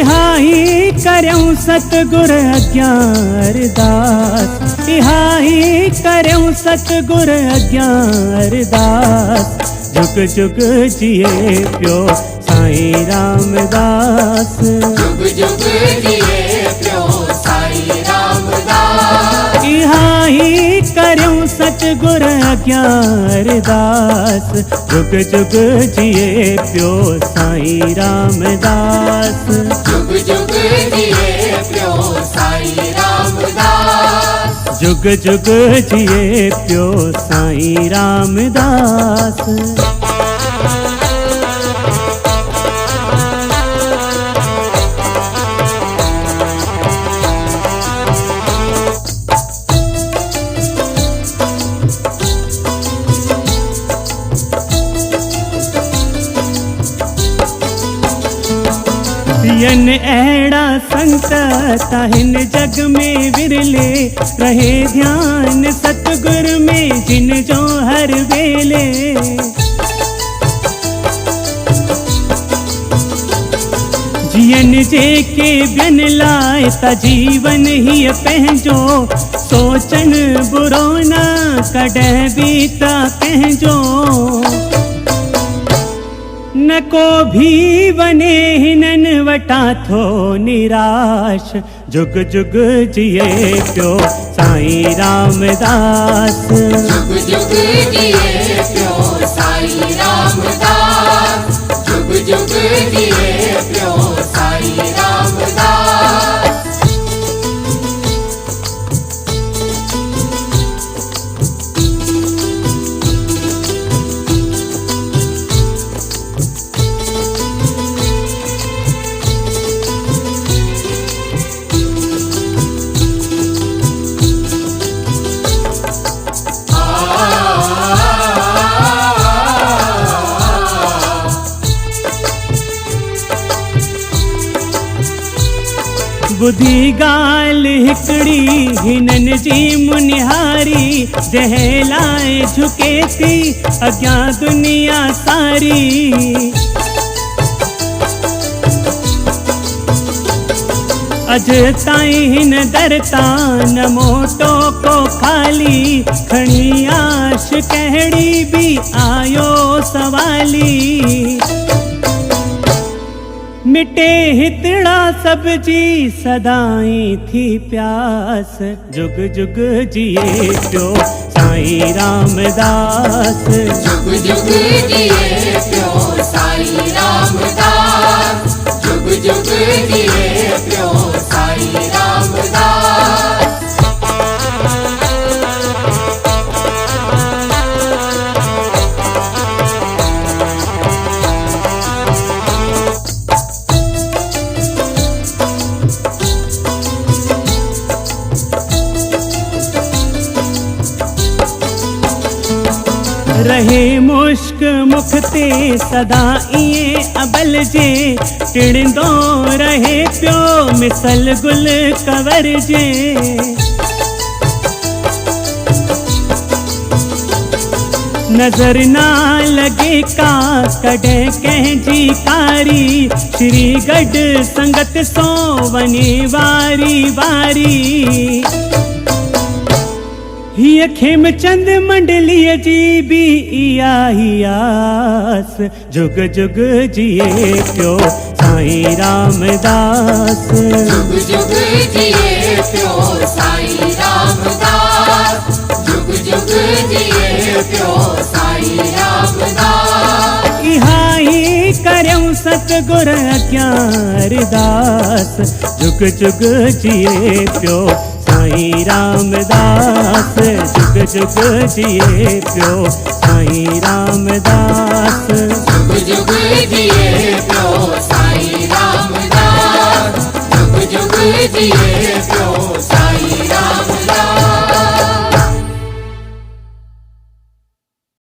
इहा ही करऊं सतगुर अज्ञान अरदास, इहा ही करऊं सतगुर अज्ञान अरदास। जुग जुग जिए प्यो साईं रामदास, जुग जुग जिए प्यो साईं रामदास। इहा ही करऊं सतगुर अज्ञान अरदास। जुग जुग जिए प्यो साईं रामदास, जुग जुग जिए प्यो साईं रामदास। जुग जुग जिए प्यो साईं रामदास। यन अहिड़ा संत ताहिन जग में विरले, रहे ध्यान सतगुर में जिन जो हर वेले। जियन जे के बियन लाए ता जीवन ही पंहिंजो, सोचन बुरो न कॾहिं बीता कंहिंजो। न को भी वने हिनन वटा थो निराश। जुग जुग जिए प्यो साईं रामदास, जुग जुग जिए प्यो साईं रामदास। जुग जुग जिए प्यो साईं रामदास। बुधी गाल हिकड़ी हिनन जी मुनिहारी, जंहिं लाइ झुके थी अॻियां दुनिया सारी। अज ताईं हिन दर तां न मोटो को खाली, खणी आश कहिड़ी भी आयो सवाली। मिटे हितड़ा सब जी सदाई थी प्यास। जुग जुग जिए प्यो साईं रामदास, जुग जुग जिए प्यो साईं रामदास। जुग जुग जिए प्यो साईं रामदास। रहे मुश्क मुख ते सदा इए अबल जे, टिड़ंदो रहे प्यो मिसल गुल कवर जे। नजर ना लगे का कॾहिं कंहिंजी कारी, श्री गढ़ संगत सो वञे वारी वारी। हीअ खेमचंद मंडलीअ जी भी इहा ही आस। जुग जुग जिए प्यो साईं रामदास, जुग जुग जिए प्यो साईं रामदास। जुग जुग जिए प्यो साईं रामदास। इहा ही करऊं सतगुर अज्ञान अरदास। जुग जुग जिए प्यो साईं रामदास, जुग जुग जिए प्यो साईं रामदास। जुग जुग जिए प्यो साईं रामदास। जुग जुग जिए प्यो साईं रामदास।